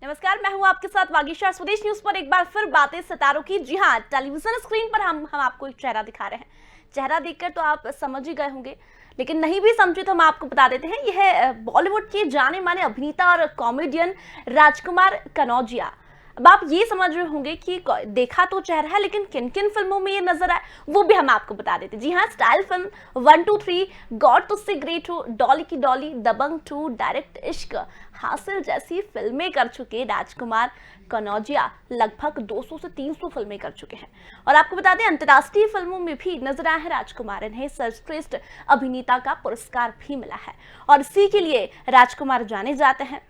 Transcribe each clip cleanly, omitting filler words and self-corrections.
नमस्कार, मैं हूं आपके साथ वागीशा। स्वदेश न्यूज पर एक बार फिर बातें सितारों की। जी हां, टेलीविजन स्क्रीन पर हम आपको एक चेहरा दिखा रहे हैं। चेहरा देखकर तो आप समझ ही गए होंगे, लेकिन नहीं भी समझे तो हम आपको बता देते हैं। यह बॉलीवुड के जाने माने अभिनेता और कॉमेडियन राजकुमार कनौजिया। अब आप ये समझ रहे होंगे कि देखा तो चेहरा है, लेकिन किन किन फिल्मों में ये नजर आए वो भी हम आपको बता देते हैं। जी हाँ, स्टाइल फिल्म 1, 2, 3, गॉड तुझसे ग्रेट हो, डॉली की डॉली, दबंग 2, डायरेक्ट इश्क, हासिल जैसी फिल्में कर चुके राजकुमार कनौजिया लगभग 200 से 300 फिल्में कर चुके हैं। और आपको बता दें, अंतर्राष्ट्रीय फिल्मों में भी नजर आए हैं राजकुमार। इन्हें सर्वश्रेष्ठ अभिनेता का पुरस्कार भी मिला है और इसी के लिए राजकुमार जाने जाते हैं।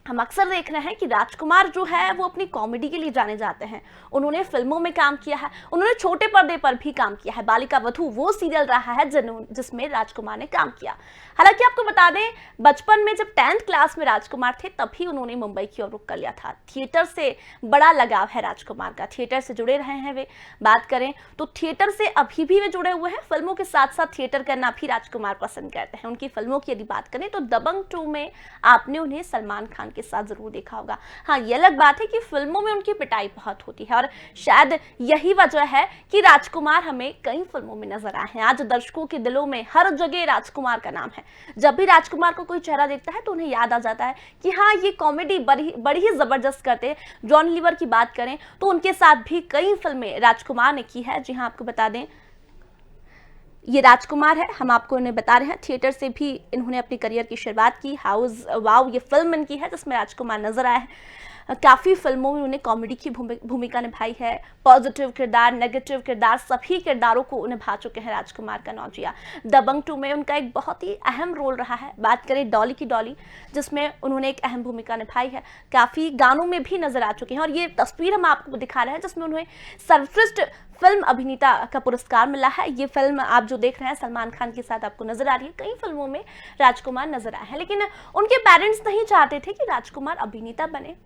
हम अक्सर देख रहे हैं कि राजकुमार जो है वो अपनी कॉमेडी के लिए जाने जाते हैं। उन्होंने फिल्मों में काम किया है, उन्होंने छोटे पर्दे पर भी काम किया है। बालिका वधू वो सीरियल रहा है जिसमें राजकुमार ने काम किया। हालांकि आपको बता दें, बचपन में जब 10th क्लास में राजकुमार थे तभी उन्होंने मुंबई की ओर रुख कर लिया था। थिएटर से बड़ा लगाव है राजकुमार का, थिएटर से जुड़े रहे हैं वे। बात करें तो थिएटर से अभी भी वे जुड़े हुए हैं। फिल्मों के साथ साथ थिएटर करना भी राजकुमार पसंद करते हैं। उनकी फिल्मों की यदि बात करें तो दबंग 2 में आपने उन्हें सलमान खान के साथ जरूर देखा होगा। हाँ, ये अलग बात है कि फिल्मों में उनकी पिटाई बहुत होती है और शायद यही वजह है कि राजकुमार हमें कई फिल्मों में नजर आए हैं। आज दर्शकों के दिलों में हर जगह राजकुमार का नाम है। जब भी राजकुमार को कोई चेहरा देखता है तो उन्हें याद आ जाता है कि हाँ, ये कॉमेडी बड़ी ही जबरदस्त करते हैं। जॉन लीवर की बात करें तो उनके साथ भी कई फिल्में राजकुमार ने की है। जी हाँ, आपको बता दें, ये राजकुमार है, हम आपको इन्हें बता रहे हैं। थिएटर से भी इन्होंने अपनी करियर की शुरुआत की। हाउस वाओ ये फिल्म इनकी है जिसमें राजकुमार नजर आए हैं। काफ़ी फिल्मों में उन्होंने कॉमेडी की भूमिका निभाई है। पॉजिटिव किरदार, नेगेटिव किरदार, सभी किरदारों को निभा चुके हैं राजकुमार कनौजिया। दबंग 2 में उनका एक बहुत ही अहम रोल रहा है। बात करें डॉली की डॉली, जिसमें उन्होंने एक अहम भूमिका निभाई है। काफ़ी गानों में भी नजर आ चुके हैं और ये तस्वीर हम आपको दिखा रहे हैं जिसमें उन्हें सर्वश्रेष्ठ फिल्म अभिनेता का पुरस्कार मिला है। ये फिल्म आप जो देख रहे हैं सलमान खान के साथ आपको नजर आ रही है। कई फिल्मों में राजकुमार नजर आए हैं, लेकिन उनके पेरेंट्स नहीं चाहते थे कि राजकुमार अभिनेता बने।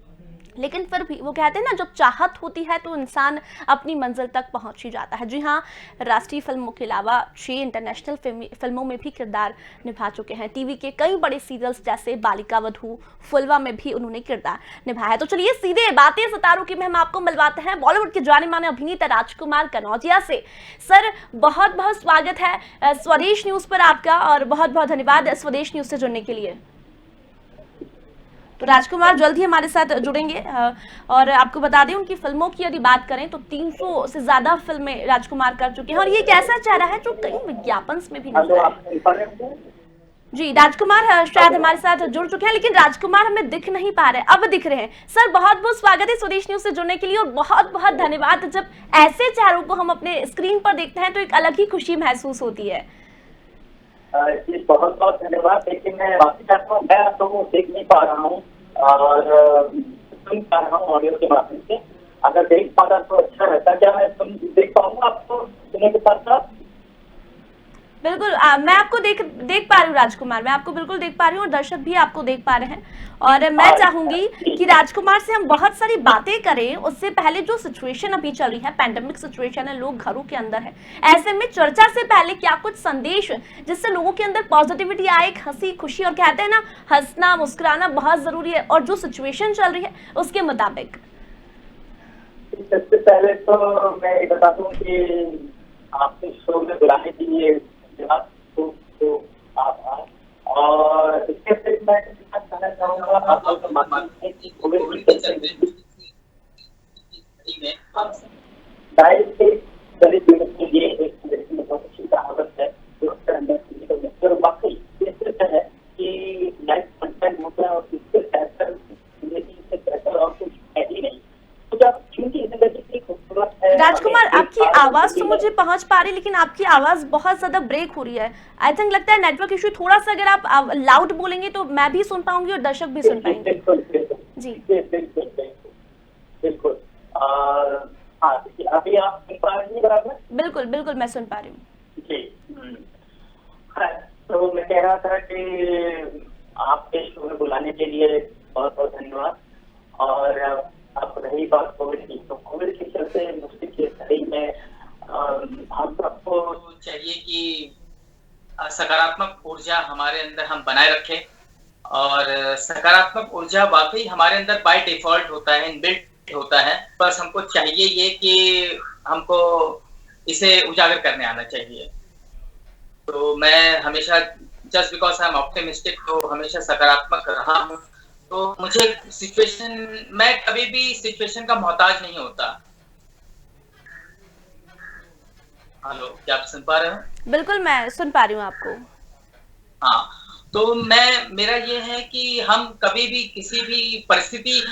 लेकिन फिर भी वो कहते हैं ना, जब चाहत होती है तो इंसान अपनी मंजिल तक पहुंच ही जाता है। जी हाँ, राष्ट्रीय फिल्मों के अलावा 6 इंटरनेशनल फिल्मों में भी किरदार निभा चुके हैं। टीवी के कई बड़े सीरियल्स जैसे बालिका वधू, फुलवा में भी उन्होंने किरदार निभाया है। तो चलिए सीधे बातें सितारों की में हम आपको मिलवाते हैं बॉलीवुड के जाने माने अभिनेता राजकुमार कनौजिया से। सर, बहुत बहुत स्वागत है स्वदेश न्यूज पर आपका और बहुत बहुत धन्यवाद स्वदेश न्यूज से जुड़ने के लिए। तो राजकुमार जल्द ही हमारे साथ जुड़ेंगे और आपको बता दें, उनकी फिल्मों की यदि बात करें तो 300 से ज्यादा फिल्में राजकुमार कर चुके हैं और ये एक ऐसा चेहरा है जो कई विज्ञापन में भी नजर आए। जी, राजकुमार शायद हमारे साथ जुड़ चुके हैं, लेकिन राजकुमार हमें दिख नहीं पा रहे, अब दिख रहे हैं। सर, बहुत बहुत स्वागत है स्वदेश न्यूज से जुड़ने के लिए और बहुत बहुत धन्यवाद। जब ऐसे चेहरों को हम अपने स्क्रीन पर देखते हैं तो एक अलग ही खुशी महसूस होती है। जी, बहुत बहुत धन्यवाद। लेकिन मैं वापस चाहता हूँ, मैं तो देख नहीं पा रहा हूँ और सुन पा रहा हूँ ऑडियो के माध्यम से। अगर देख पा रहा तो अच्छा रहता। क्या मैं सुन देख पाऊंगा आपको सुनने के साथ साथ? बिल्कुल, मैं आपको देख पा रही हूँ राजकुमार, मैं आपको बिल्कुल देख पा रही हूँ और दर्शक भी आपको देख पा रहे हैं। और मैं चाहूंगी कि राजकुमार से हम बहुत सारी बातें करें। उससे पहले जो सिचुएशन अभी चल रही है, पैंडेमिक सिचुएशन है, लोग घरों के अंदर है, ऐसे में चर्चा से पहले क्या कुछ संदेश जिससे लोगों के अंदर पॉजिटिविटी आए, एक हंसी खुशी, और कहते हैं ना, हंसना मुस्कुराना बहुत जरूरी है, और जो सिचुएशन चल रही है उसके मुताबिक। सबसे पहले तो मैं बता दूं कि आपके शो में बुलाने के लिए तो आभार। और इसके फिर मैं कहना चाहूँगा, आप लोग मानते हैं ये एक बहुत अच्छी कहावत है जो उसके अंदर वाकई ये सिर्फ है कि लाइफ कंटेंट होता है और इससे बेहतर और कुछ है ही नहीं। तो जब क्योंकि जिंदगी खूबसूरत है। राजकुमार, आपकी आवाज तो मुझे पहुंच पा रही, लेकिन आपकी आवाज बहुत ज्यादा ब्रेक हो रही है। आई थिंक लगता है नेटवर्क इशू। थोड़ा सा अगर आप लाउड बोलेंगे तो मैं भी सुन पाऊंगी और दर्शक भी सुन पाएंगे। जी बिल्कुल। हाँ, अभी आप सुन पा रही हैं बराबर? बिल्कुल बिल्कुल, मैं सुन पा रही हूँ जी। तो मैं कह रहा था कि आपके शो में बुलाने के लिए बहुत बहुत धन्यवाद। और अब रही बात कोविड की, तो कोविड के चलते मुश्किल की घड़ी में हम सबको चाहिए कि सकारात्मक ऊर्जा हमारे अंदर हम बनाए रखें और सकारात्मक ऊर्जा वाकई हमारे अंदर बाय डिफॉल्ट होता है, इनबिल्ट होता है। बस हमको चाहिए ये कि हमको इसे उजागर करने आना चाहिए। तो मैं हमेशा just because I am optimistic तो हमेशा सकारात्मक रहा हूँ। तो मुझे सिचुएशन मैं कभी भी सिचुएशन का मोहताज नहीं होता। हेलो, क्या आप सुन पा रहे हो? बिल्कुल, मैं सुन पा रही हूँ आपको। हाँ, तो मेरा ये है कि हम कभी भी किसी भी परिस्थिति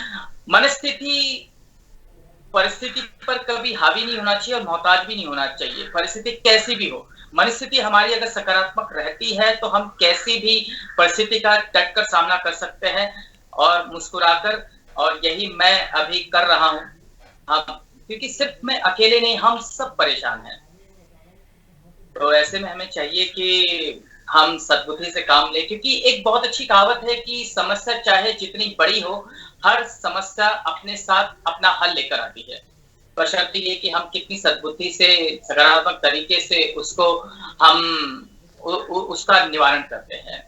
पर कभी हावी नहीं होना चाहिए और मोहताज भी नहीं होना चाहिए। परिस्थिति कैसी भी हो, मनस्थिति हमारी अगर सकारात्मक रहती है तो हम कैसी भी परिस्थिति का डट कर सामना कर सकते हैं और मुस्कुराकर, और यही मैं अभी कर रहा हूँ। हम, क्योंकि सिर्फ मैं अकेले नहीं, हम सब परेशान हैं। तो ऐसे में हमें चाहिए कि हम सद्बुद्धि से काम लें, क्योंकि एक बहुत अच्छी कहावत है कि समस्या चाहे जितनी बड़ी हो, हर समस्या अपने साथ अपना हल लेकर आती है। बशर्ते ये कि हम कितनी सद्बुद्धि से, सकारात्मक तरीके से उसको उसका निवारण करते हैं।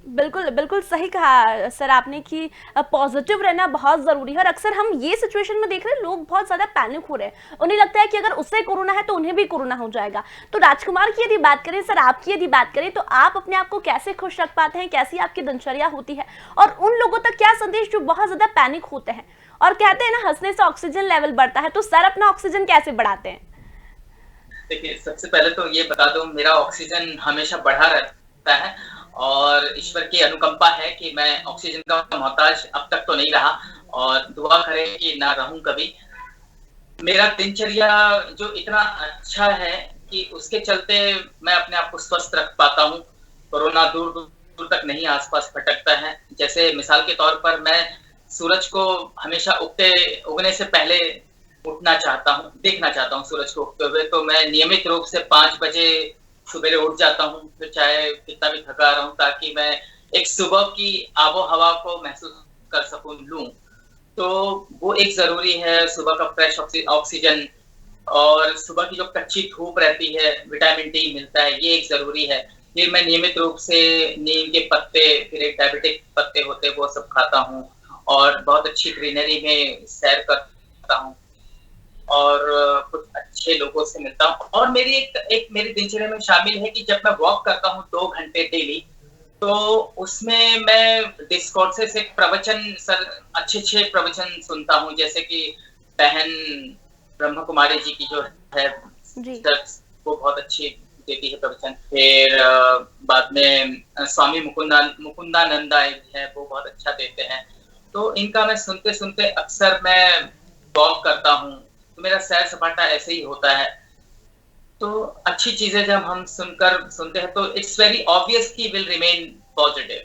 बिल्कुल, बिल्कुल सही कहा सर आपने कि पॉजिटिव रहना बहुत ज़रूरी है। और अक्सर हम ये सिचुएशन में देख रहे हैं, लोग बहुत ज़्यादा पैनिक हो रहे हैं। उन्हें लगता है कि अगर उससे कोरोना है तो उन्हें भी कोरोना हो जाएगा। तो राजकुमार की यदि बात करें, सर आपकी यदि बात करें, तो आप अपने आप को कैसे खुश रख पाते हैं? कैसी आपकी दिनचर्या होती है? और उन लोगों तक क्या संदेश जो बहुत ज़्यादा पैनिक होते हैं? और कहते हैं ना, हंसने से ऑक्सीजन लेवल बढ़ता है, तो सर अपना ऑक्सीजन कैसे बढ़ाते हैं? देखिए, सबसे पहले तो ये बता दूं, मेरा ऑक्सीजन हमेशा बढ़ा रहता है और ईश्वर की अनुकंपा है कि मैं ऑक्सीजन का मोहताज अब तक तो नहीं रहा, और दुआ करें कि ना रहूं कभी। मेरा दिनचर्या जो इतना अच्छा है कि उसके चलते मैं अपने आप को स्वस्थ रख पाता हूँ। कोरोना दूर दूर तक नहीं आसपास भटकता है। जैसे मिसाल के तौर पर मैं सूरज को हमेशा उगने से पहले उठना चाहता हूँ, देखना चाहता हूँ सूरज को उगते हुए। तो मैं नियमित रूप से 5 बजे सुबेरे उठ जाता हूँ, फिर चाहे कितना भी थका रहा हूँ, ताकि मैं एक सुबह की आबो हवा को महसूस कर सकूं, लूं। तो वो एक जरूरी है, सुबह का फ्रेश ऑक्सीजन, और सुबह की जो कच्ची धूप रहती है, विटामिन डी मिलता है, ये एक जरूरी है। फिर मैं नियमित रूप से नीम के पत्ते, फिर एक डायबिटिक पत्ते होते हैं, वो सब खाता हूँ, और बहुत अच्छी ग्रीनरी में सैर करता हूँ, और कुछ अच्छे लोगों से मिलता हूँ। और मेरी दिनचर्या में शामिल है कि जब मैं वॉक करता हूँ 2 घंटे डेली, तो उसमें मैं डिस्कॉर्ड से प्रवचन, अच्छे प्रवचन सुनता हूँ। जैसे कि बहन ब्रह्म कुमारी जी की जो है, वो बहुत अच्छी देती है प्रवचन। फिर बाद में स्वामी मुकुंदानंदा है, वो बहुत अच्छा देते हैं। तो इनका मैं सुनते सुनते अक्सर मैं वॉक करता हूँ, तो मेरा सैर सपाटा ऐसे ही होता है। तो अच्छी चीजें जब हम सुनते हैं तो इट्स वेरी ऑब्वियस कि विल रिमेन पॉजिटिव।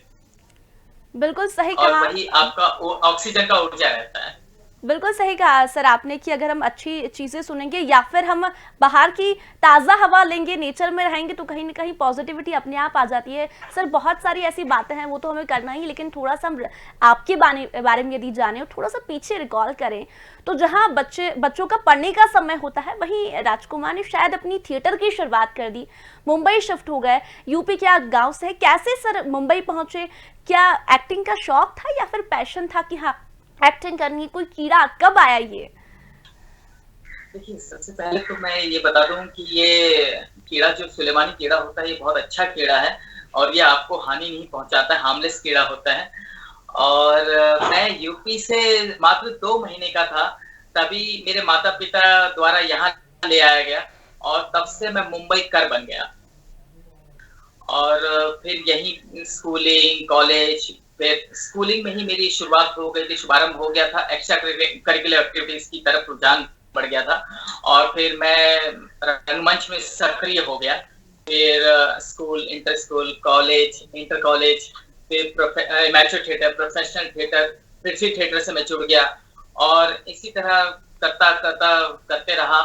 बिल्कुल सही और कहा। वही आपका ऑक्सीजन का ऊर्जा रहता है। बिल्कुल सही कहा सर आपने कि अगर हम अच्छी चीज़ें सुनेंगे या फिर हम बाहर की ताज़ा हवा लेंगे, नेचर में रहेंगे, तो कहीं ना कहीं पॉजिटिविटी अपने आप आ जाती है। सर बहुत सारी ऐसी बातें हैं, वो तो हमें करना ही, लेकिन थोड़ा सा हम आपके बारे में यदि जाने और थोड़ा सा पीछे रिकॉल करें, तो जहाँ बच्चों का पढ़ने का समय होता है, वहीं राजकुमार ने शायद अपनी थिएटर की शुरुआत कर दी, मुंबई शिफ्ट हो गए। यूपी के गाँव से कैसे सर मुंबई पहुंचे? क्या एक्टिंग का शौक था या फिर पैशन था कि हाँ एक्टिंग करनी? कोई कीड़ा कब आया ये? देखिए, सबसे पहले तो मैं ये बता दूं कि ये कीड़ा जो सुलेमानी कीड़ा होता है, ये बहुत अच्छा कीड़ा है और ये आपको हानि नहीं पहुंचाता है, हार्मलेस कीड़ा होता है। और मैं यूपी से मात्र 2 महीने का था, तभी मेरे माता पिता द्वारा यहाँ ले आया गया और तब से मैं मुंबई कर बन गया। और फिर यही स्कूलिंग, कॉलेज, फिर स्कूलिंग में ही मेरी शुरुआत हो गई थी, शुभारंभ हो गया था, एक्स्ट्रा करिकुलर एक्टिविटीज की तरफ रुझान बढ़ गया था। और फिर मैं रंगमंच में सक्रिय हो गया। फिर school, inter school, college, inter college, फिर मैच्योर थिएटर, प्रोफेशनल थिएटर, पृथ्वी थिएटर से मैं जुड़ गया और इसी तरह करते रहा।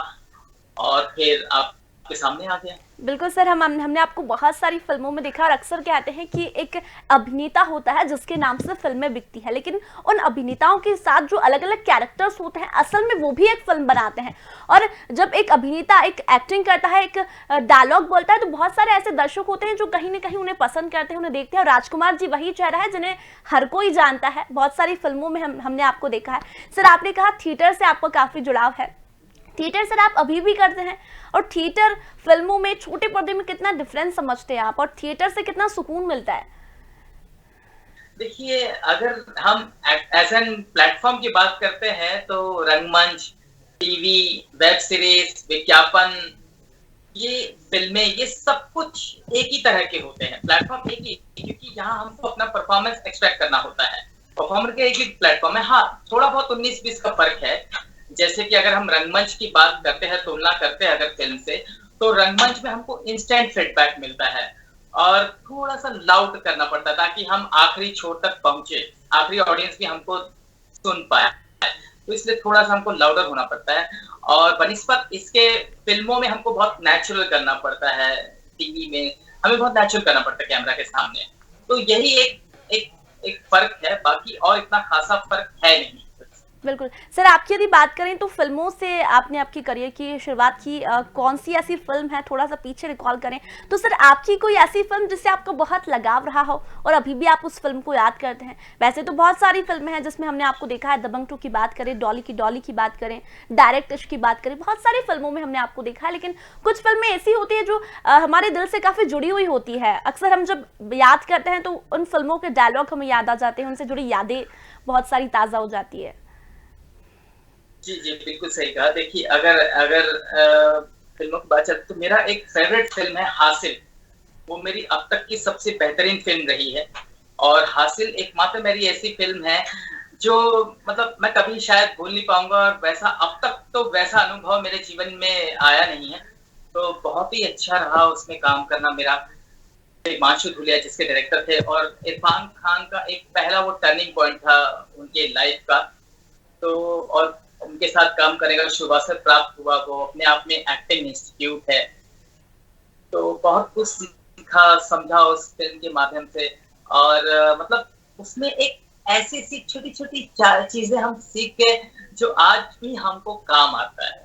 और फिर आप आपके सामने आ गया। बिल्कुल सर, हमने आपको बहुत सारी फिल्मों में देखा और अक्सर कहते हैं कि एक अभिनेता होता है जिसके नाम से फिल्में बिकती है, लेकिन उन अभिनेताओं के साथ जो अलग अलग कैरेक्टर्स होते हैं असल में वो भी एक फिल्म बनाते हैं। और जब एक अभिनेता एक एक्टिंग करता है, एक डायलॉग बोलता है, तो बहुत सारे ऐसे दर्शक होते हैं जो कहीं ना कहीं उन्हें पसंद करते हैं, उन्हें देखते हैं। और राजकुमार जी वही चेहरा है जिन्हें हर कोई जानता है, बहुत सारी फिल्मों में हमने आपको देखा है। सर आपने कहा थिएटर से आपका काफी जुड़ाव है, थिएटर सर आप अभी भी करते हैं, और थिएटर फिल्मों में छोटे पर्दे में कितना डिफरेंस समझते हैं आप, और थिएटर से कितना सुकून मिलता है? देखिए, अगर हम एज एन प्लेटफॉर्म की बात करते हैं तो रंगमंच, टीवी, वेब सीरीज, विज्ञापन, ये फिल्में, ये सब कुछ एक ही तरह के होते हैं, प्लेटफॉर्म एक ही, क्योंकि यहाँ हमको अपना परफॉर्मेंस एक्सपेक्ट करना होता है। परफॉर्मर के एक ही प्लेटफॉर्म है। हाँ, थोड़ा बहुत 19-20 का फर्क है। जैसे कि अगर हम रंगमंच की बात करते हैं, तुलना करते हैं अगर फिल्म से, तो रंगमंच में हमको इंस्टेंट फीडबैक मिलता है और थोड़ा सा लाउड करना पड़ता है ताकि हम आखिरी छोर तक पहुंचे, आखिरी ऑडियंस भी हमको सुन पाए, तो इसलिए थोड़ा सा हमको लाउडर होना पड़ता है। और बनिस्बत इसके फिल्मों में हमको बहुत नेचुरल करना पड़ता है, टीवी में हमें बहुत नेचुरल करना पड़ता है कैमरा के सामने। तो यही एक फर्क है, बाकी और इतना खासा फर्क है नहीं। बिल्कुल सर, आपकी यदि बात करें तो फिल्मों से आपने आपकी करियर की शुरुआत की, कौन सी ऐसी फिल्म है, थोड़ा सा पीछे रिकॉल करें तो सर आपकी कोई ऐसी फिल्म जिससे आपको बहुत लगाव रहा हो और अभी भी आप उस फिल्म को याद करते हैं? वैसे तो बहुत सारी फिल्में हैं जिसमें हमने आपको देखा है, दबंग 2 की बात करें, डॉली की बात करें, डायरेक्ट इश्क की बात करें, बहुत सारी फिल्मों में हमने आपको देखा है, लेकिन कुछ फिल्में ऐसी होती है जो हमारे दिल से काफी जुड़ी हुई होती है। अक्सर हम जब याद करते हैं तो उन फिल्मों के डायलॉग हमें याद आ जाते हैं, उनसे जुड़ी यादें बहुत सारी ताजा हो जाती है। जी जी, बिल्कुल सही कहा। देखिए, अगर फिल्मों की बात चलती तो मेरा एक फेवरेट फिल्म है हासिल। वो मेरी अब तक की सबसे बेहतरीन फिल्म रही है, और हासिल एकमात्र मेरी ऐसी फिल्म है जो मतलब मैं कभी शायद भूल नहीं पाऊंगा, और वैसा अब तक तो वैसा अनुभव मेरे जीवन में आया नहीं है। तो बहुत ही अच्छा रहा उसमें काम करना मेरा। हिमांशु धुलिया जिसके डायरेक्टर थे, और इरफान खान का एक पहला वो टर्निंग पॉइंट था उनके लाइफ का। तो और उनके साथ काम करने का शुभाअवसर प्राप्त हुआ। वो अपने आप में एक्टिंग इंस्टीट्यूट है, तो बहुत कुछ सीखा समझा उस फिल्म के माध्यम से। और मतलब उसमें एक ऐसी सी छोटी छोटी चीजें हम सीख गए जो आज भी हमको काम आता है।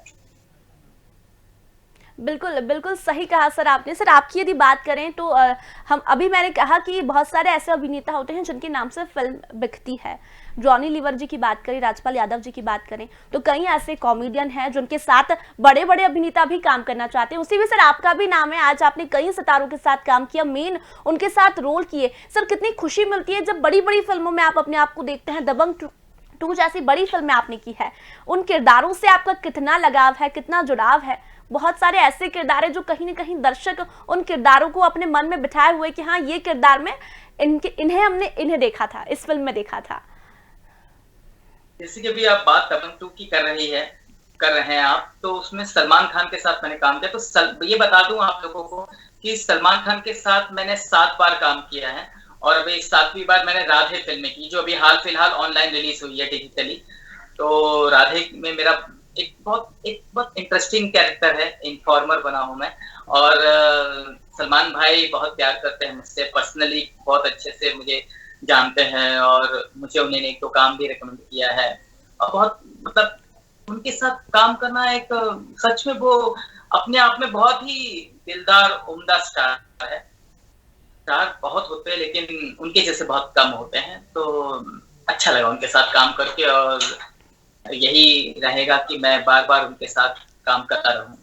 बिल्कुल बिल्कुल सही कहा सर आपने। सर आपकी यदि बात करें तो हम अभी मैंने कहा कि बहुत सारे ऐसे अभिनेता होते हैं जिनके नाम से फिल्म बिकती है। जॉनी लीवर जी की बात करें, राजपाल यादव जी की बात करें, तो कई ऐसे कॉमेडियन हैं जिनके साथ बड़े बड़े अभिनेता भी काम करना चाहते हैं। उसी में सर आपका भी नाम है, आज आपने कई सितारों के साथ काम किया, मेन उनके साथ रोल किए। सर कितनी खुशी मिलती है जब बड़ी बड़ी फिल्मों में आप अपने आप को देखते हैं। दबंग 2 जैसी बड़ी फिल्में आपने की है, उन किरदारों से आपका कितना लगाव है, कितना जुड़ाव है? बहुत सारे ऐसे किरदार हैं जो कहीं ना कहीं दर्शक उन किरदारों को अपने मन में बिठाए हुए कि हाँ ये किरदार में इन्हें देखा था, इस फिल्म में देखा था। जैसे कि अभी आप बात दबंग 2 की कर रहे हैं आप, तो उसमें सलमान खान के साथ मैंने काम किया। तो ये बता दूं आप लोगों को कि सलमान खान के साथ मैंने 7 बार काम किया है, और अभी 7वीं बार मैंने राधे फिल्म में की, जो अभी हाल फिलहाल ऑनलाइन रिलीज हुई है डिजिटली। तो राधे में मेरा एक बहुत इंटरेस्टिंग कैरेक्टर है, इन्फॉर्मर बना हूं मैं। और सलमान भाई बहुत प्यार करते हैं मुझसे, पर्सनली बहुत अच्छे से मुझे जानते हैं, और मुझे उन्होंने एक 2 काम भी रिकमेंड किया है। और बहुत मतलब उनके साथ काम करना एक सच में वो अपने आप में बहुत ही दिलदार उम्दा स्टार है। स्टार बहुत होते हैं लेकिन उनके जैसे बहुत कम होते हैं। तो अच्छा लगा उनके साथ काम करके, और यही रहेगा कि मैं बार बार उनके साथ काम करता रहूं।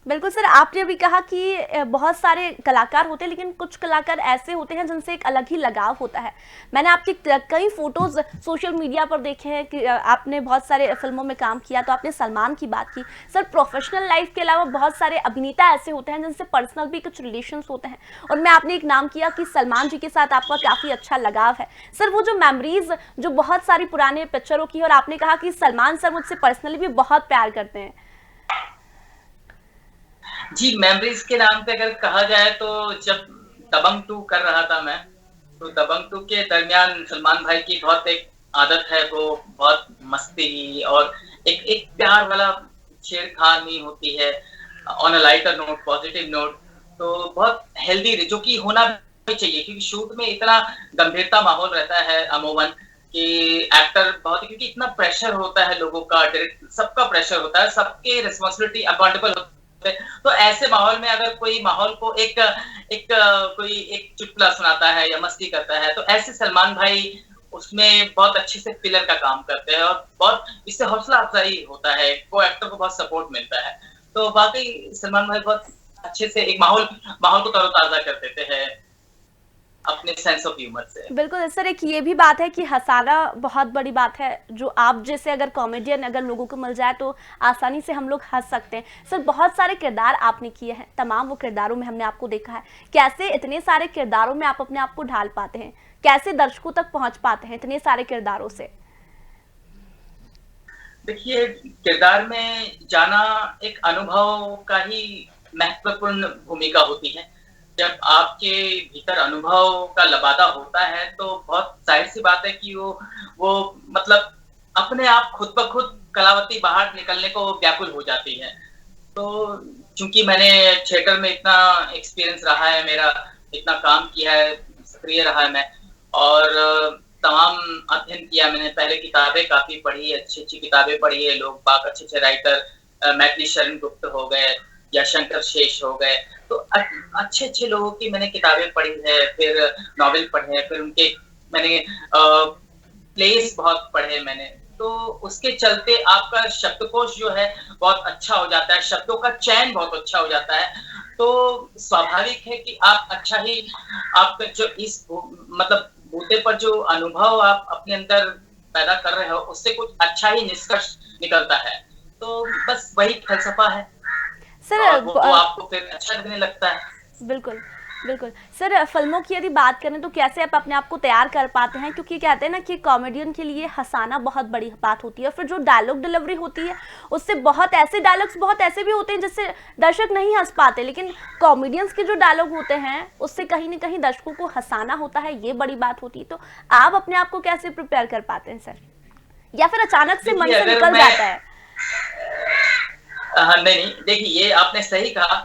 बिल्कुल सर, आपने अभी कहा कि बहुत सारे कलाकार होते हैं लेकिन कुछ कलाकार ऐसे होते हैं जिनसे एक अलग ही लगाव होता है। मैंने आपकी कई फोटोज सोशल मीडिया पर देखे हैं कि आपने बहुत सारे फिल्मों में काम किया, तो आपने सलमान की बात की। सर प्रोफेशनल लाइफ के अलावा बहुत सारे अभिनेता ऐसे होते हैं जिनसे पर्सनल भी कुछ रिलेशंस होते हैं, और मैं आपने एक नाम किया कि सलमान जी के साथ आपका काफ़ी अच्छा लगाव है। सर वो जो मेमोरीज जो बहुत सारी पुराने पिक्चरों की, और आपने कहा कि सलमान सर मुझसे पर्सनली भी बहुत प्यार करते हैं। जी, मेमोरीज के नाम पे अगर कहा जाए तो जब दबंग 2 कर रहा था मैं, तो दबंग 2 के दरमियान सलमान भाई की बहुत एक आदत है, वो बहुत मस्ती और एक प्यार वाला छेड़खानी होती है। On a lighter note, positive note, तो बहुत हेल्दी, जो कि होना भी चाहिए, क्योंकि शूट में इतना गंभीरता माहौल रहता है अमूमन कि एक्टर बहुत ही, क्योंकि इतना प्रेशर होता है लोगों का, डायरेक्ट सबका प्रेशर होता है, सबके रिस्पॉन्सिबिलिटी अकाउंटेबल होते हैं। तो ऐसे माहौल में अगर कोई माहौल को कोई एक चुटकुला सुनाता है या मस्ती करता है, तो ऐसे सलमान भाई उसमें बहुत अच्छे से पिलर का काम करते हैं और बहुत इससे हौसला अफजाई होता है, को एक्टर को बहुत सपोर्ट मिलता है। तो वाकई सलमान भाई बहुत अच्छे से एक माहौल को तरोताजा कर देते हैं अपने सेंस ऑफ ह्यूमर से। बिल्कुल सर, एक ये भी बात है कि हंसाना बहुत बड़ी बात है, जो आप जैसे अगर कॉमेडियन अगर लोगों को मिल जाए तो आसानी से हम लोग हंस सकते हैं। सर बहुत सारे किरदार आपने किए हैं, तमाम वो किरदारों में हमने आपको देखा है, कैसे इतने सारे किरदारों में आप अपने आप को ढाल पाते हैं, कैसे दर्शकों तक पहुंच पाते हैं इतने सारे किरदारों से? देखिए, किरदार में जाना एक अनुभव का ही महत्वपूर्ण भूमिका होती है। जब आपके भीतर अनुभव का लबादा होता है तो बहुत जाहिर सी बात है कि वो मतलब अपने आप खुद ब खुद कलावती बाहर निकलने को व्याकुल हो जाती है। तो चूंकि मैंने थिएटर में इतना एक्सपीरियंस रहा है, मेरा इतना काम किया है, सक्रिय रहा है मैं, और तमाम अध्ययन किया मैंने, पहले किताबें काफी पढ़ी, अच्छी किताबें पढ़ी है, लोग बाग अच्छे राइटर मैथिली शरण गुप्त हो गए या शंकर शेष हो गए, तो अच्छे लोगों की मैंने किताबें पढ़ी है, फिर नॉवेल पढ़े हैं, फिर उनके मैंने प्लेस बहुत पढ़े मैंने। तो उसके चलते आपका शब्दकोश जो है बहुत अच्छा हो जाता है, शब्दों का चयन बहुत अच्छा हो जाता है। तो स्वाभाविक है कि आप अच्छा ही, आपका जो इस मतलब बूते पर जो अनुभव आप अपने अंदर पैदा कर रहे हो, उससे कुछ अच्छा ही निष्कर्ष निकलता है। तो बस वही फलसफा है सर। वो आपको फिर अच्छा लगने लगता है। बिल्कुल बिल्कुल सर, फिल्मों की यदि बात करें तो कैसे आप अपने आप को तैयार कर पाते हैं, क्योंकि कहते हैं ना कि कॉमेडियन के लिए हंसाना बहुत बड़ी बात होती है, फिर जो डायलॉग डिलीवरी होती है उससे बहुत ऐसे डायलॉग्स बहुत ऐसे भी होते हैं जिससे दर्शक नहीं हंस पाते, लेकिन कॉमेडियंस के जो डायलॉग होते हैं उससे कहीं ना कहीं दर्शकों को हंसाना होता है, ये बड़ी बात होती है। तो आप अपने आप को कैसे प्रिपेयर कर पाते हैं सर, या फिर अचानक से मन से निकल जाता है? नहीं, देखिए ये आपने सही कहा,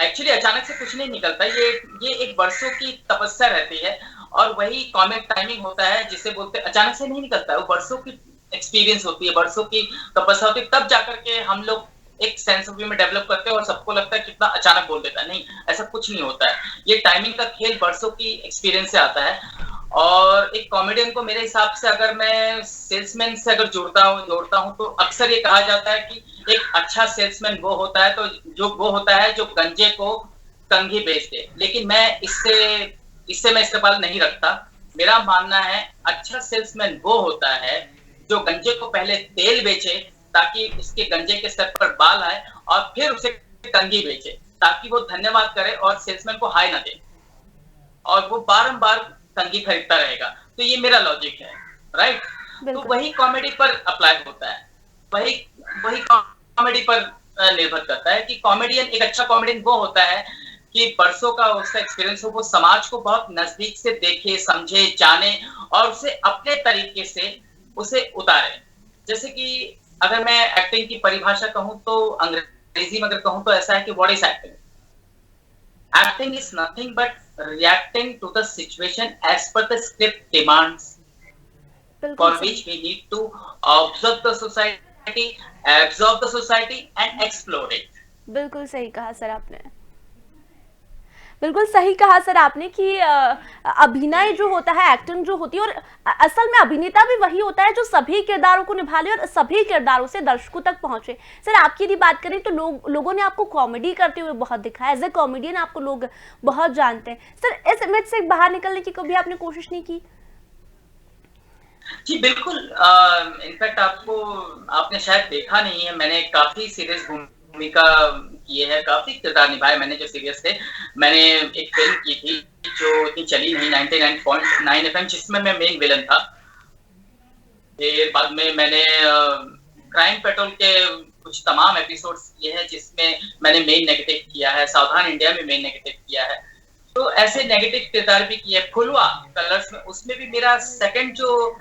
एक्चुअली अचानक से कुछ नहीं निकलता, ये एक वर्षों की तपस्या रहती है, और वही कॉमिक टाइमिंग होता है जिसे बोलते हैं, अचानक से नहीं निकलता है, वो वर्षों की एक्सपीरियंस होती है, वर्षों की तपस्या होती है, तब जाकर के हम लोग एक सेंस ऑफ ह्यूमर डेवलप करते हैं, और सबको लगता है कितना अचानक बोल देता है। नहीं, ऐसा कुछ नहीं होता है, ये टाइमिंग का खेल वर्षों की एक्सपीरियंस से आता है। और एक कॉमेडियन को मेरे हिसाब से, अगर मैं सेल्समैन से अगर जोड़ता हूँ तो अक्सर ये कहा जाता है कि एक अच्छा सेल्समैन वो होता है जो गंजे को कंघी बेच दे, लेकिन मैं इससे मैं इस्तेमाल नहीं रखता। मेरा मानना है अच्छा सेल्समैन वो होता है जो गंजे को पहले तेल बेचे ताकि उसके गंजे के सर पर बाल आए, और फिर उसे कंघी बेचे ताकि वो धन्यवाद करे और सेल्समैन को हाय ना दे, और वो बारंबार कंघी खरीदता रहेगा। तो ये मेरा लॉजिक है, राइट? तो वही कॉमेडी पर अप्लाई होता है, वही कॉमेडी पर निर्भर करता है कि कॉमेडियन, एक अच्छा कॉमेडियन वो होता है कि बरसों का उसका एक्सपीरियंस हो, वो समाज को बहुत नजदीक से देखे, समझे, जाने, और उसे अपने तरीके से उसे उतारे। जैसे कि अगर मैं एक्टिंग की परिभाषा कहूं तो अंग्रेजी में अगर कहूं तो ऐसा है कि what is acting? Acting is nothing but reacting to the situation as per the script demands, for which we need to observe the society, absorb the society and explore it. बिल्कुल सही कहा सर आपने, बिल्कुल सही कहा sir आपने कि अभिनय जो होता है, एक्टिंग जो होती है, और असल में अभिनेता भी वही होता है जो सभी किरदारों को निभा ले और सभी किरदारों से दर्शकों तक पहुंचे। सर आपकी यदि बात करें तो लोगों ने आपको कॉमेडी करते हुए बहुत दिखा है, एज ए कॉमेडियन आपको लोग बहुत जानते हैं। सर इस इमेज से बाहर निकलने की कभी आपने कोशिश नहीं की? जी बिल्कुल, इनफैक्ट आपने शायद देखा नहीं है, मैंने काफी सीरियस भूमिका किए हैं, काफी किरदार निभाए मैंने जो सीरियस थे। मैंने एक फिल्म की थी जो इतनी चली नहीं, 99.9 FM, जिसमें मैं मेन विलन था। फिर बाद में मैंने क्राइम पेट्रोल के कुछ तमाम एपिसोड्स किए हैं जिसमें मैंने मेन नेगेटिव किया है, सावधान इंडिया में मेन नेगेटिव किया है। तो ऐसे नेगेटिव किरदार भी किए। फुलवा कलर्स में, उसमें भी मेरा सेकंड जो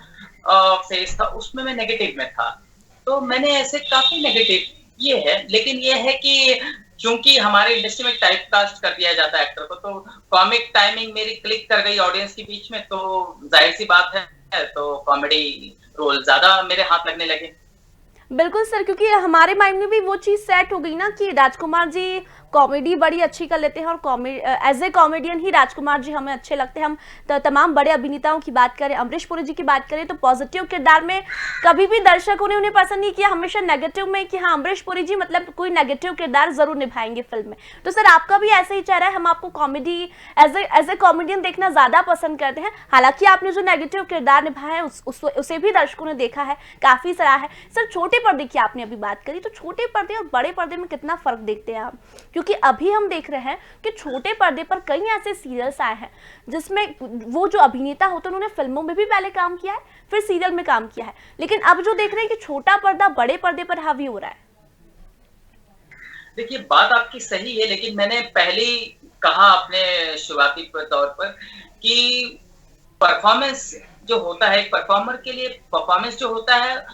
फेज था उसमें मैं नेगेटिव में था। तो मैंने ऐसे काफी नेगेटिव ये है, लेकिन ये है कि क्योंकि हमारे इंडस्ट्री में टाइप कास्ट कर दिया जाता है एक्टर को, तो कॉमिक टाइमिंग मेरी क्लिक कर गई ऑडियंस के बीच में, तो जाहिर सी बात है तो कॉमेडी रोल ज्यादा मेरे हाथ लगने लगे। बिल्कुल सर, क्योंकि हमारे माइंड में भी वो चीज सेट हो गई ना कि राजकुमार जी कॉमेडी बड़ी अच्छी कर लेते हैं और एज ए कॉमेडियन ही राजकुमार जी हमें अच्छे लगते हैं। हम तमाम बड़े अभिनेताओं की बात करें, अमरीश पुरी जी की बात करें, तो पॉजिटिव किरदार में कभी भी दर्शकों ने उन्हें पसंद नहीं किया, हमेशा नेगेटिव में कि हाँ अमरीश पुरी जी मतलब कोई नेगेटिव किरदार जरूर निभाएंगे फिल्म में। तो सर आपका भी ऐसा ही चेहरा है, हम आपको कॉमेडी एज ए कॉमेडियन देखना ज्यादा पसंद करते हैं। हालांकि आपने जो नेगेटिव किरदार निभाया है उसे भी दर्शकों ने देखा है, काफी सराहा है। सर छोटे पर्दे की आपने अभी बात करी, तो छोटे पर्दे और बड़े पर्दे में कितना फर्क देखते हैं आप? क्योंकि अभी हम देख रहे हैं कि छोटे पर्दे पर कई ऐसे सीरियल्स आए हैं जिसमें वो जो अभिनेता होते हैं उन्होंने फिल्मों में भी पहले काम किया है, फिर सीरियल में काम किया है, लेकिन अब जो देख रहे हैं कि छोटा पर्दा बड़े पर्दे पर हावी हो रहा है। देखिए बात आपकी सही है, लेकिन मैंने पहले कहा अपने शुरुआती तौर पर कि परफॉर्मेंस जो होता है, एक परफॉर्मर के लिए परफॉर्मेंस जो होता है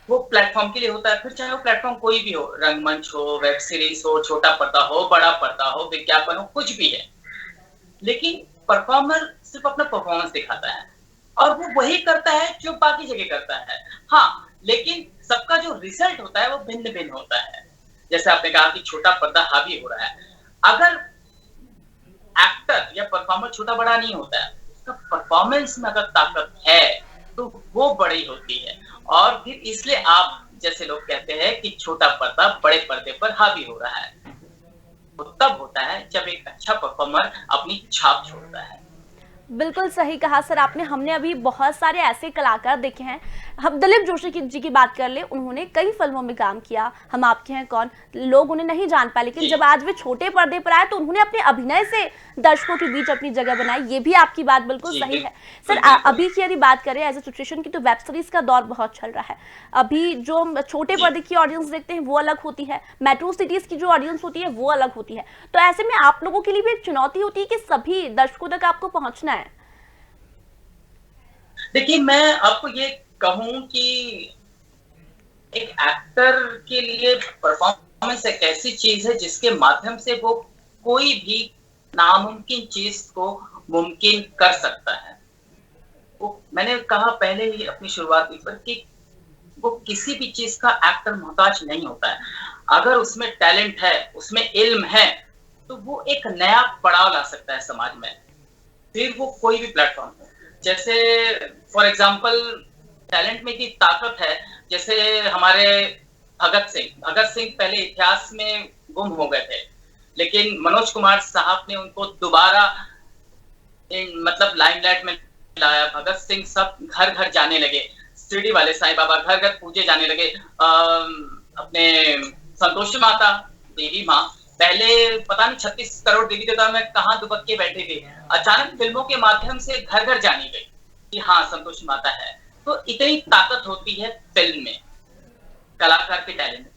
वो प्लेटफॉर्म के लिए होता है, फिर चाहे वो प्लेटफॉर्म कोई भी हो, रंगमंच हो, वेब सीरीज हो, छोटा पर्दा हो, बड़ा पर्दा हो, विज्ञापन हो, कुछ भी है, लेकिन परफॉर्मर सिर्फ अपना परफॉर्मेंस दिखाता है और वो वही करता है जो बाकी जगह करता है। हाँ, लेकिन सबका जो रिजल्ट होता है वो भिन्न भिन्न होता है। जैसे आपने कहा कि छोटा पर्दा हावी हो रहा है, अगर एक्टर या परफॉर्मर छोटा बड़ा नहीं होता है, उसका परफॉर्मेंस में अगर ताकत है तो वो बड़ी होती है। और फिर इसलिए आप जैसे लोग कहते हैं कि छोटा पर्दा बड़े पर्दे पर हावी हो रहा है, वो तब होता है जब एक अच्छा परफॉर्मर अपनी छाप छोड़ता है। बिल्कुल सही कहा सर आपने। हमने अभी बहुत सारे ऐसे कलाकार देखे हैं, हम दिलीप जोशी जी की बात कर ले, उन्होंने कई फिल्मों में काम किया, हम आपके हैं कौन, लोग उन्हें नहीं जान पाए, लेकिन जब आज वे छोटे पर्दे पर आए तो उन्होंने अपने अभिनय से दर्शकों के बीच अपनी जगह बनाई। ये भी आपकी बात बिल्कुल सही है सर। अभी की यदि बात करें एज ए सिचुएशन की, तो वेब सीरीज का दौर बहुत चल रहा है। अभी जो छोटे पर्दे की ऑडियंस देखते हैं वो अलग होती है, मेट्रो सिटीज की जो ऑडियंस होती है वो अलग होती है। तो ऐसे में आप लोगों के लिए भी एक चुनौती होती है कि सभी दर्शकों तक आपको पहुंचना है। देखिए मैं आपको ये कहूं कि एक एक्टर के लिए परफॉर्मेंस एक ऐसी चीज है जिसके माध्यम से वो कोई भी नामुमकिन चीज को मुमकिन कर सकता है। वो मैंने कहा पहले ही अपनी शुरुआत पर कि वो किसी भी चीज का एक्टर मोहताज नहीं होता है। अगर उसमें टैलेंट है, उसमें इल्म है, तो वो एक नया पड़ाव ला सकता है समाज में, फिर वो कोई भी प्लेटफॉर्म हो। जैसे फॉर एग्जाम्पल टैलेंट में की ताकत है, जैसे हमारे भगत सिंह पहले इतिहास में गुम हो गए थे, लेकिन मनोज कुमार साहब ने उनको दोबारा मतलब लाइमलाइट में लाया। भगत सिंह सब घर घर जाने लगे, शिरडी वाले साईं बाबा घर घर पूजे जाने लगे। अपने संतोषी माता देवी माँ पहले पता नहीं 36 करोड़ देवी देवता में कहाँ दुबक के बैठे थे, अचानक फिल्मों के माध्यम से घर घर जानी गई कि हाँ संतोषी माता है। तो इतनी ताकत होती है फिल्म में, कलाकार के टैलेंट में।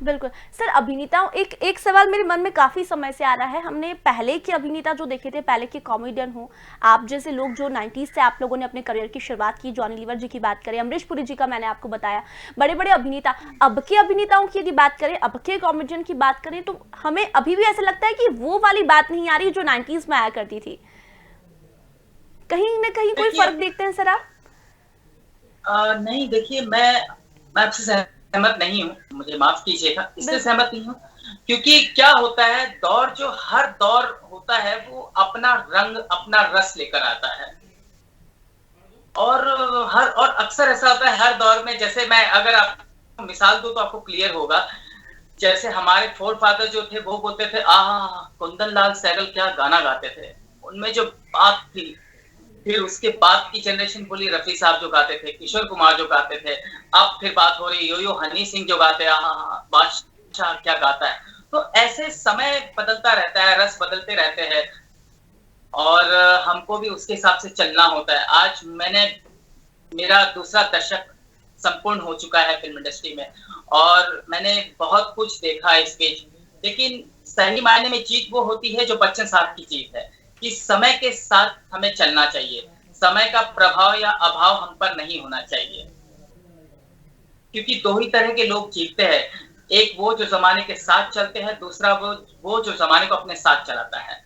बिल्कुल सर। अभिनेताओं एक सवाल मेरे मन में काफी समय से आ रहा है, हमने पहले के अभिनेता जो देखे थे, पहले के कॉमेडियन हो, आप जैसे लोग जो 90s से आप लोगों ने अपने करियर की शुरुआत की, जॉनी लीवर जी की बात करें, अमरीश पुरी जी का मैंने आपको बताया, बड़े बड़े अभिनेता। अब के अभिनेताओं की यदि बात करें, अब के कॉमेडियन की बात करें, तो हमें अभी भी ऐसा लगता है कि वो वाली बात नहीं आ रही जो 90s में आया करती थी। कहीं ना कहीं कोई फर्क देखते हैं सर आप? नहीं, देखिए मैं आपसे सहमत नहीं हूँ, मुझे माफ कीजिएगा, इससे सहमत नहीं हूँ, क्योंकि क्या होता है, दौर जो हर दौर होता है वो अपना रंग अपना रस लेकर आता है। और अक्सर ऐसा होता है हर दौर में। जैसे मैं अगर आपको मिसाल दूं तो आपको क्लियर होगा। जैसे हमारे फोर फादर जो थे वो बोलते थे कुंदन लाल सहगल क्या गाना गाते थे, उनमें जो बात थी। फिर उसके बाद की जनरेशन बोली रफी साहब जो गाते थे, किशोर कुमार जो गाते थे, अब फिर बात हो रही यो हनी सिंह जो गाते हैं, बादशाह क्या गाता है। तो ऐसे समय बदलता रहता है, रस बदलते रहते हैं और हमको भी उसके हिसाब से चलना होता है। आज मेरा दूसरा दशक संपूर्ण हो चुका है फिल्म इंडस्ट्री में और मैंने बहुत कुछ देखा है इस बीच, लेकिन सही मायने में जीत वो होती है जो बच्चन साहब की जीत है कि समय के साथ हमें चलना चाहिए, समय का प्रभाव या अभाव हम पर नहीं होना चाहिए, क्योंकि दो ही तरह के लोग जीतते हैं। एक वो जो जमाने के साथ चलते हैं, दूसरा वो जो जमाने को अपने साथ चलाता है।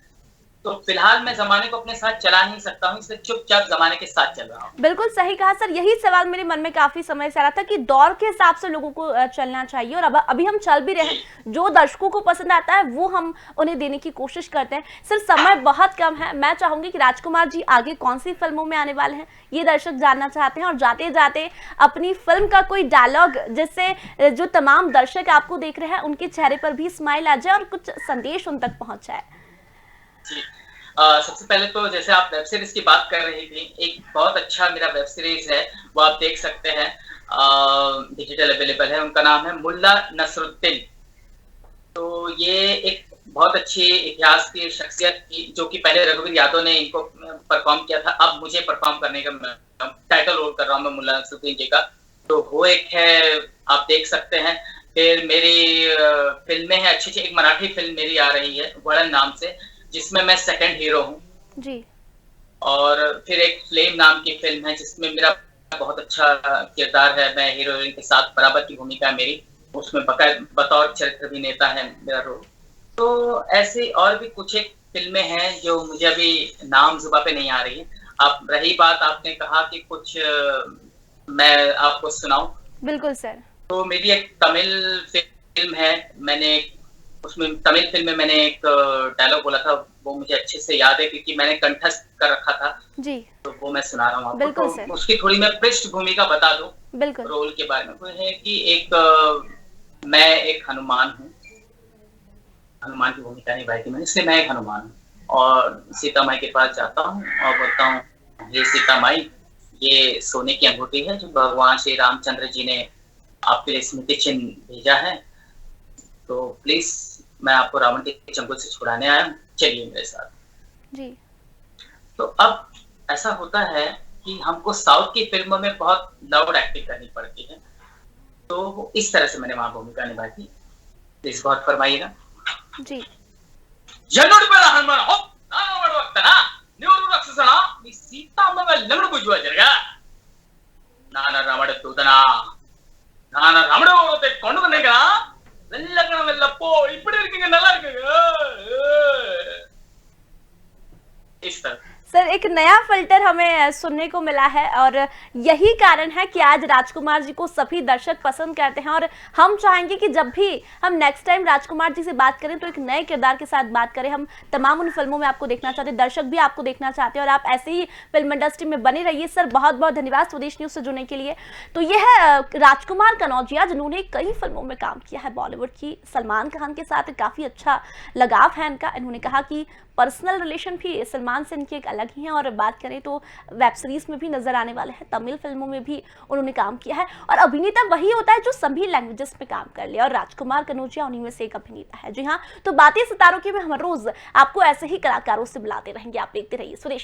तो फिलहाल मैं जमाने को अपने साथ चला नहीं सकता हूँ, इसलिए चुपचाप जमाने के साथ चल रहा हूँ। बिल्कुल सही कहा सर, यही सवाल मेरे मन में काफी समय से आ रहा था कि दौर के हिसाब से लोगों को चलना चाहिए, और अब अभी हम चल भी रहे हैं। जो दर्शकों को पसंद आता है वो हम उन्हें देने की कोशिश करते हैं। सर समय बहुत कम है, मैं चाहूंगी कि राजकुमार जी आगे कौन सी फिल्मों में आने वाले हैं ये दर्शक जानना चाहते हैं, और जाते जाते अपनी फिल्म का कोई डायलॉग जिससे जो तमाम दर्शक आपको देख रहे हैं उनके चेहरे पर भी स्माइल आ जाए और कुछ संदेश उन तक पहुंच जाए। जी, सबसे पहले तो जैसे आप वेब सीरीज की बात कर रही थी, एक बहुत अच्छा मेरा वेब सीरीज है, वो आप देख सकते हैं, डिजिटल अवेलेबल है। उनका नाम है मुल्ला नसरुद्दीन। तो ये एक बहुत अच्छी इतिहास की शख्सियत की, जो कि पहले रघुवीर यादव ने इनको परफॉर्म किया था, अब मुझे परफॉर्म करने का टाइटल रोल कर रहा हूँ मैं मुल्ला नसरुद्दीन जी का। तो वो एक है, आप देख सकते हैं। फिर मेरी फिल्में हैं अच्छी, एक मराठी फिल्म मेरी आ रही है वड़न नाम से, जिसमें मैं सेकंड हीरो हूँ जी। और फिर एक फ्लेम नाम की फिल्म है जिसमें मेरा बहुत अच्छा किरदार है, मैं हीरोइन के साथ बराबर की भूमिका है मेरी, उसमें बतौर चरित्र अभिनेता है मेरा रोल। तो ऐसे और भी कुछ एक फिल्में हैं जो मुझे अभी नाम जुबान पे नहीं आ रही है। अब रही बात, आपने कहा कि कुछ मैं आपको सुनाऊं। बिल्कुल सर। तो मेरी एक तमिल फिल्म है, मैंने उसमें तमिल फिल्म में मैंने एक डायलॉग बोला था, वो मुझे अच्छे से याद है क्योंकि मैंने कंठस्थ कर रखा था जी। तो वो मैं सुना रहा हूँ आपको। बिल्कुल तो उसकी थोड़ी मैं पृष्ठभूमि बता दूं बिल्कुल रोल के बारे में। वो है कि मैं एक हनुमान हूँ, हनुमान की भूमिका निभाई थी मैंने, इसलिए मैं एक हनुमान हूँ और सीता माई के पास जाता हूँ और बोलता हूँ, ये सीता माई, ये सोने की अंगूठी है जो भगवान श्री रामचंद्र जी ने आपके लिए स्मृति चिन्ह भेजा है, तो प्लीज मैं आपको रावण के चंगुल से छुड़ाने आया हूँ, चलिए मेरे साथ जी। तो अब ऐसा होता है कि हमको साउथ की फिल्मों में बहुत लाउड एक्टिंग करनी पड़ती है, तो इस तरह से मैंने वहां भूमिका निभाई थी। प्लीज बहुत फरमाइएगा जी। నాన్న రాముడు దూదనా నాన్న రాముడు கொண்டு வந்தேங்க வெள்ளக்கணம் வெள்ளப்போ இப்படி இருக்குங்க, நல்லா இருக்குங்க इस तरह। सर एक नया फिल्टर हमें सुनने को मिला है, और यही कारण है कि आज राजकुमार जी को सभी दर्शक पसंद करते हैं, और हम चाहेंगे कि जब भी हम नेक्स्ट टाइम राजकुमार जी से बात करें तो एक नए किरदार के साथ बात करें। हम तमाम उन फिल्मों में आपको देखना चाहते हैं, दर्शक भी आपको देखना चाहते हैं, और आप ऐसे ही फिल्म इंडस्ट्री में बने रहिए। सर बहुत बहुत धन्यवाद स्वदेश न्यूज से जुड़ने के लिए। तो यह है राजकुमार कनौजिया, जिन्होंने कई फिल्मों में काम किया है बॉलीवुड की। सलमान खान के साथ काफी अच्छा लगाव है इनका। इन्होंने कहा कि पर्सनल रिलेशन भी सलमान से इनकी एक अलग ही है, और बात करें तो वेब सीरीज में भी नजर आने वाले हैं, तमिल फिल्मों में भी उन्होंने काम किया है, और अभिनेता वही होता है जो सभी लैंग्वेजेस में काम कर ले, और राजकुमार कनौजिया उन्हीं में से एक अभिनेता है। जी हाँ, तो बातें सितारों की में हम रोज आपको ऐसे ही कलाकारों से बुलाते रहेंगे। आप देखते रहिए स्वदेश।